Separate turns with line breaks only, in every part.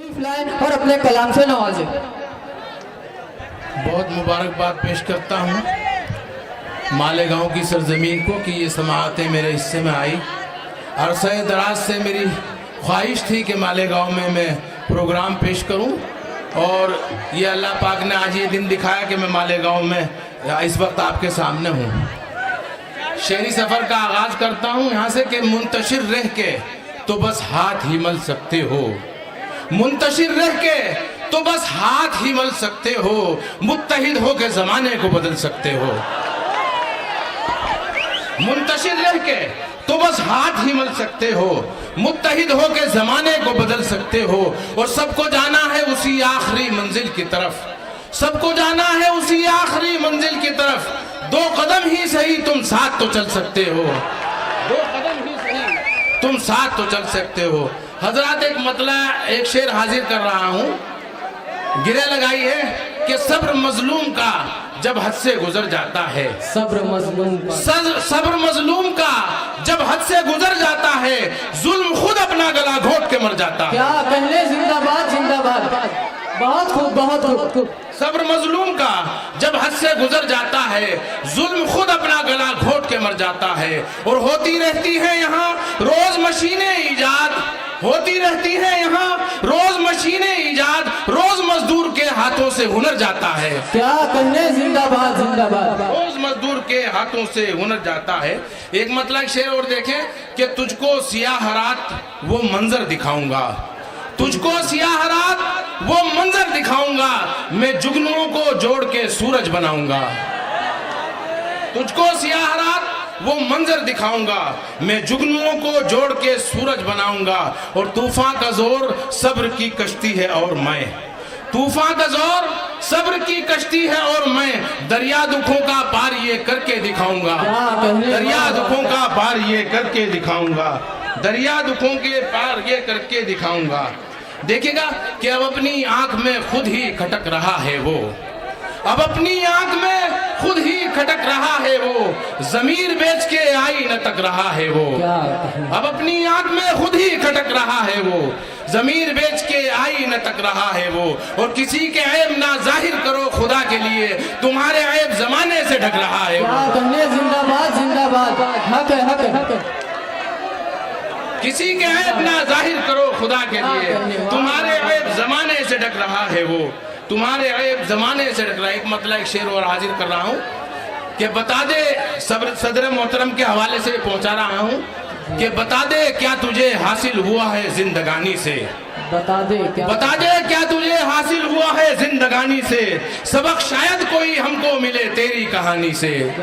और अपने कलाम से नवाजे।
बहुत मुबारकबाद पेश करता हूँ मालेगांव की सरजमीन को कि ये समाअतें मेरे हिस्से में आई। अरसे दराज से मेरी ख्वाहिश थी कि मालेगांव में मैं प्रोग्राम पेश करूं और ये अल्लाह पाक ने आज ये दिन दिखाया कि मैं मालेगांव में इस वक्त आपके सामने हूँ। शहरी सफ़र का आगाज़ करता हूँ यहाँ से कि मुंतशिर रह के तो बस हाथ ही मल सकते हो, मुंतशिर रह के तो बस हाथ ही मल सकते हो, मुत्तहिद हो के ज़माने को बदल सकते हो। मुंतशिर रह के तो बस हाथ ही मल सकते हो, मुत्तहिद हो के ज़माने को बदल सकते हो। और सबको जाना है उसी आखिरी मंजिल की तरफ, सबको जाना है उसी आखिरी मंजिल की तरफ। दो कदम ही सही तुम साथ तो चल सकते हो, दो कदम ही सही तुम साथ तो चल सकते हो। हजरात एक मतला एक शेर हाजिर कर रहा हूँ। गिरे लगाई है कि सब्र मजलूम का जब हद से गुजर जाता है,
सब्र मजलूम का,
सब्र मजलूम का जब हद से गुजर जाता है, जुल्म खुद अपना गला घोट के मर जाता है।
क्या कहने, जिंदाबाद जिंदाबाद, बहुत खूब बहुत खूब।
सब्र मजलूम का जब हद से गुजर जाता है, जुल्म खुद अपना गला घोट के मर जाता है। और होती रहती है यहाँ रोज मशीनें ईजाद, होती रहती है यहाँ रोज मशीनें ईजाद, रोज मजदूर के हाथों से हुनर जाता है।
क्या कहने, जिंदाबाद जिंदाबाद,
रोज मजदूर के हाथों से हुनर जाता है। एक मतलब शेर और देखें कि तुझको सियाह रात वो मंजर दिखाऊंगा, तुझको सियाह रात वो मंजर दिखाऊंगा, मैं जुगनुओं को जोड़ के सूरज बनाऊंगा। तुझको सियाह रात वो मंजर दिखाऊंगा, मैं जुगनुओं को जोड़ के सूरज बनाऊंगा। और तूफान का जोर सब्र की कश्ती है और मैं, तूफान का जोर सब्र की कश्ती है और मैं दरिया दुखों का पार ये करके दिखाऊंगा, दरिया दुखों का पार ये करके दिखाऊंगा, दरिया दुखों के पार ये करके दिखाऊंगा। देखिएगा कि अब अपनी आंख में खुद ही खटक रहा है वो, अब अपनी आंख में खुद ही खटक रहा है वो, जमीर बेच के आई न तक रहा है वो। अब अपनी आंख में खुद ही खटक रहा है वो, जमीर बेच के आई न तक रहा है वो। और किसी के ऐब ना जाहिर करो खुदा के लिए, तुम्हारे ऐब जमाने से ढक रहा है वो।
जिंदाबाद जिंदाबाद, हक है हक है हक है।
किसी के ऐब ना जाहिर करो खुदा के लिए, तुम्हारे ऐब जमाने से ढक रहा है वो, तुम्हारे ऐब जमाने से ढक रहा है। एक मतलब एक शेर और हाजिर कर रहा हूँ कि बता दे, सदर मोहतरम के हवाले से पहुंचा रहा हूँ कि बता दे क्या तुझे हासिल हुआ है जिंदगानी से,
बता दे
क्या तुझे हासिल हुआ है जिंदगानी से। सबक शायद कोई हमको मिले तेरी कहानी से,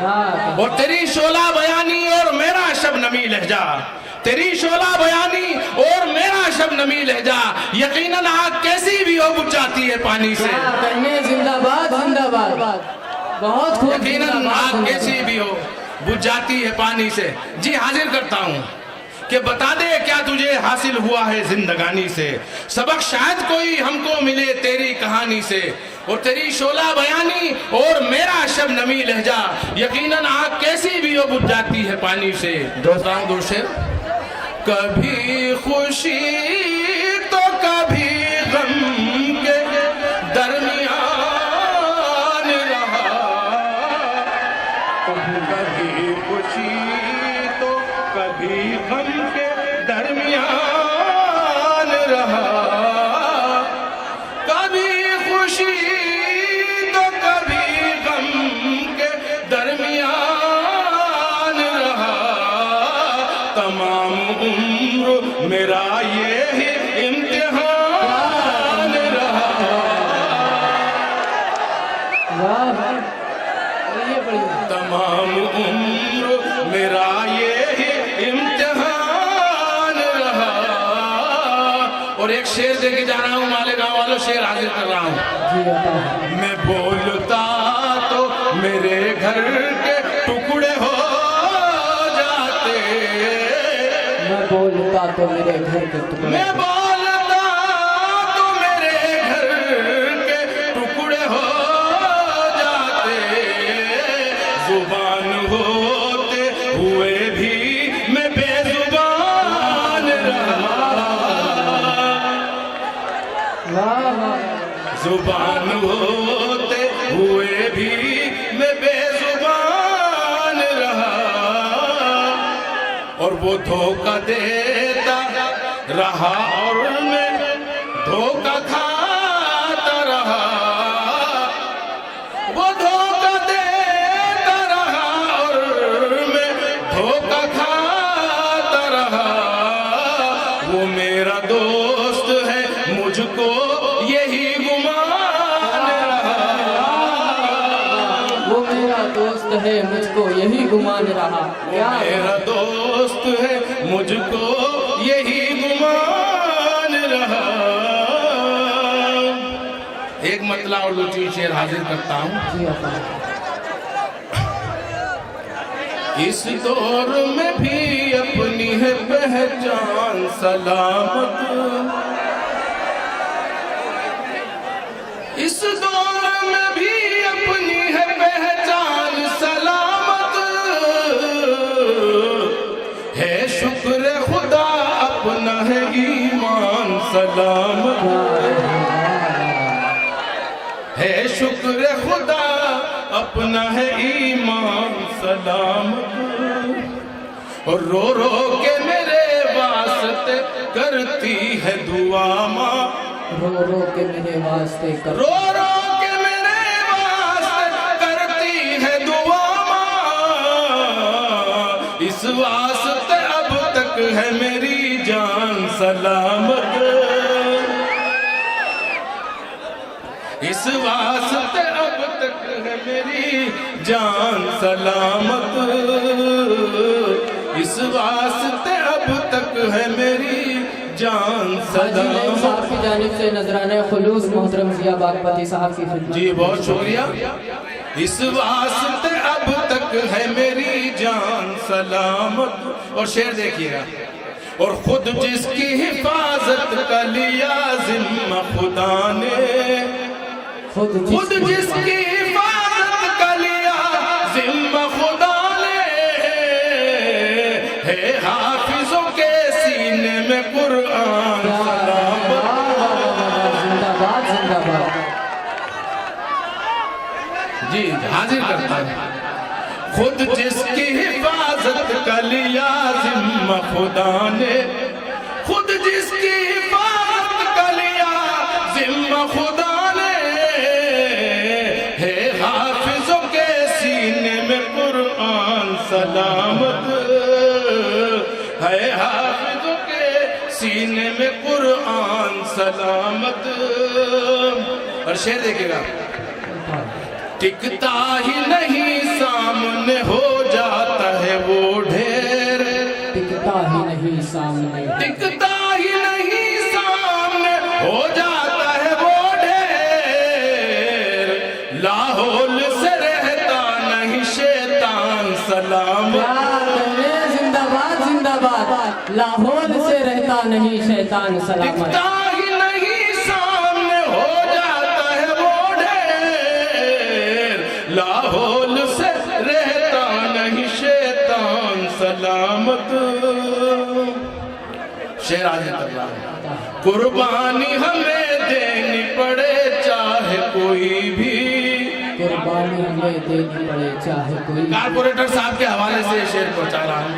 और तेरी शोला बयानी और मेरा शबनमी लहजा, तेरी शोला बयानी और मेरा शबनमी लहजा, यकीनन आग कैसी भी हो बुझ जाती है पानी से।
जिंदाबाद जिंदाबाद, बहुत खूब।
यकीनन आग कैसी भी हो बुझ जाती है पानी से। जी हाजिर करता हूँ कि बता दे क्या तुझे हासिल हुआ है जिंदगानी से, सबक शायद कोई हमको मिले तेरी कहानी से। और तेरी शोला बयानी और मेरा शबनमी लहजा, यकीनन आग कैसी भी हो बुझ जाती है पानी से। दोस्ताओं दो शेर। कभी खुशी तो कभी गम के दरमियान रहा, कभी खुशी तो कभी गम के दरमियान रहा, कभी खुशी तो कभी गम के दरमियान रहा। तमाम उम्र मेरा ये ही इम्तिहान रहा। तमाम उम्र मेरा ये ही इम्तिहान रहा। और एक शेर देके जा रहा हूँ मालेगांव वालों, शेर हाजिर कर रहा हूँ। मैं बोलता तो मेरे घर के टुकड़े हो जाते,
मैं बोलता तो मेरे घर के टुकड़े,
मैं बोलता तो मेरे घर के टुकड़े हो जाते, जुबान होते हुए भी मैं बेजुबान रहा।
वाह वाह
जुबान होते हुए भी मैं बेजुबान रहा, और वो धोखा देता रहा और मैं धोखा खाता रहा। वो धोखा देता रहा और मैं धोखा खाता रहा। वो मेरा दोस्त है मुझको यही गुमान रहा।
वो मेरा दोस्त है मुझको यही गुमान रहा। क्या
मेरा दोस्त है मुझको यही गुमान रहा। एक मतला और दो तीन शेर हाजिर करता हूँ।
जी अता।
इस दौर में भी अपनी है पहचान सलामत, इस दौर में भी अपनी है पहचान सलामत है। शुक्र खुदा अपना है ईमान सलामत है। शुक्र खुदा अपना है ईमान सलामत, और रो रो के मेरे वास्ते करती है दुआ माँ।
रो रो के मेरे वास्ते कर,
रो रो के मेरे वास्ते करती है दुआ माँ। इस वास्ते अब तक है मेरी जान सलामत, इस वास्ते अब तक है मेरी जान सलामत, इस वास्ते अब तक है मेरी जान
साहब
सलामत।
की जानिब से नजराने खुलूस मोहतरम जिया बागपति साहब की खिदमत।
जी बहुत शुक्रिया। इस वास्ते अब तक है मेरी जान सलामत। और शेर देखिएगा। और खुद जिसकी हिफाजत का लिया जिम्मा खुदा ने, खुद जिसकी हिफाजत का लिया जिम्मा खुदा ने, है हाफिजों के सीने में कुरान सलामत।
जिंदाबाद जिंदाबाद।
जी हाजिर करता है। खुद जिसकी हिफाजत का लिया जिम्मा खुदा ने, खुद जिसकी हिफाजत का लिया जिम्मा खुदा ने, है हाफिजों के सीने में कुरान सलामत है। हाफिजों के सीने में कुरान सलामत। और शेर देखिएगा। टिकता ही नहीं सामने हो जाता है वो ढेर,
टिकता ही नहीं सामने,
टिकता ही नहीं सामने हो जाता है वो ढेर। लाहौल से रहता नहीं शैतान सलामत,
जिंदाबाद जिंदाबाद। लाहौल से रहता नहीं शैतान सलामत।
टिकता ही नहीं सामने हो जाता है वो ढेर। लाहौल से रहता नहीं शैतान सलामत। शेर आगे कर रहा है। कुर्बानी हमें देनी पड़े चाहे कोई भी,
कुर्बानी हमें देनी पड़े चाहे कोई।
कारपोरेटर साहब के हवाले से शेर पहुंचा रहा हूं।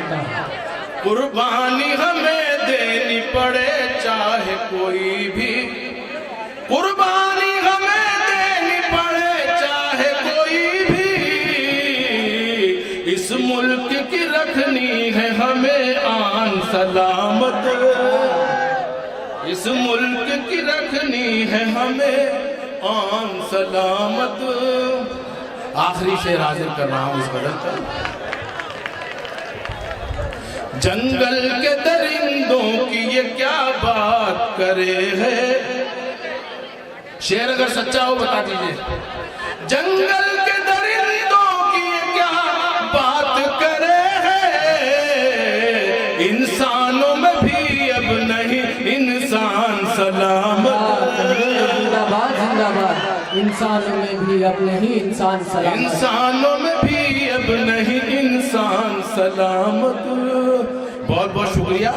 कुर्बानी हमें देनी पड़े चाहे कोई भी, कुर्बानी हमें देनी पड़े चाहे कोई भी। इस मुल्क की रखनी है हमें आन सलामत, इस मुल्क की रखनी है हमें आन सलामत। आखिरी शेर हाजिर कर रहा हूं इस गजल का। जंगल के दरिंदों की ये क्या बात करे है, शेर अगर सच्चा हो बता दीजिए। जंगल के दरिंदों की ये क्या बात करे है, इंसानों में भी अब नहीं इंसान सलामत।
जिंदाबाद जिंदाबाद। इंसानों में भी अब नहीं इंसान सलामत,
इंसानों में भी अब नहीं इंसान सलामत। बहुत बहुत शुक्रिया,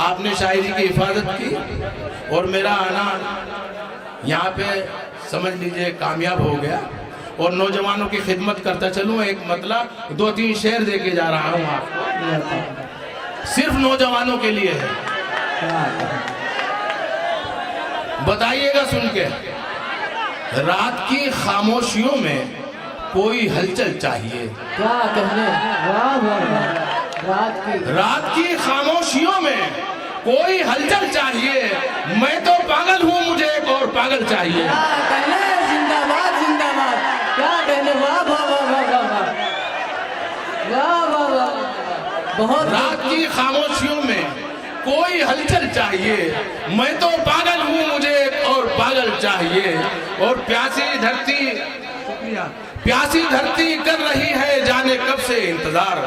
आपने शायरी की हिफाजत की और मेरा आना यहाँ पे समझ लीजिए कामयाब हो गया और नौजवानों की खिदमत करता चलूँ। एक मतलब 2-3 शेर दे के जा रहा हूँ आपको, सिर्फ नौजवानों के लिए है, बताइएगा सुन के। रात की खामोशियों में कोई हलचल चाहिए।
क्या कहने, वाह वाह वाह।
रात की खामोशियों में कोई हलचल चाहिए, मैं तो पागल हूँ, मुझे एक और पागल चाहिए।
क्या कहने, जिंदाबाद जिंदाबाद। क्या कहने, वाह वाह वाह वाह वाह वाह वाह वाह। बहुत
रात की खामोशियों में कोई हलचल चाहिए, मैं तो पागल हूँ, मुझे एक और पागल चाहिए। और प्यासी धरती कर रही है जाने कब से इंतजार,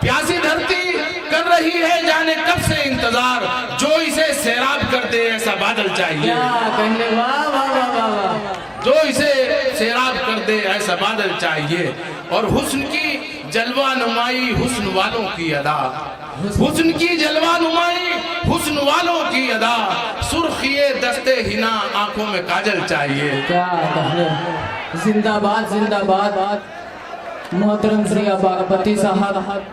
प्यासी धरती कर रही है जाने कब से इंतजार, जो इसे सैराब कर दे ऐसा बादल चाहिए।
क्या कहने, वाह वाह वाह वाह वाह।
जो इसे सैराब कर दे ऐसा बादल चाहिए। और हुस्न की जलवा नुमाई हुस्न वालों की अदा, हुस्न की जलवा नुमाई हुस्न वालों की अदा, सुर्खिए दस्ते हिना आंखों में काजल चाहिए।
क्या कहने, जिंदाबाद जिंदाबाद। मोहतरम श्री अबापति साहब।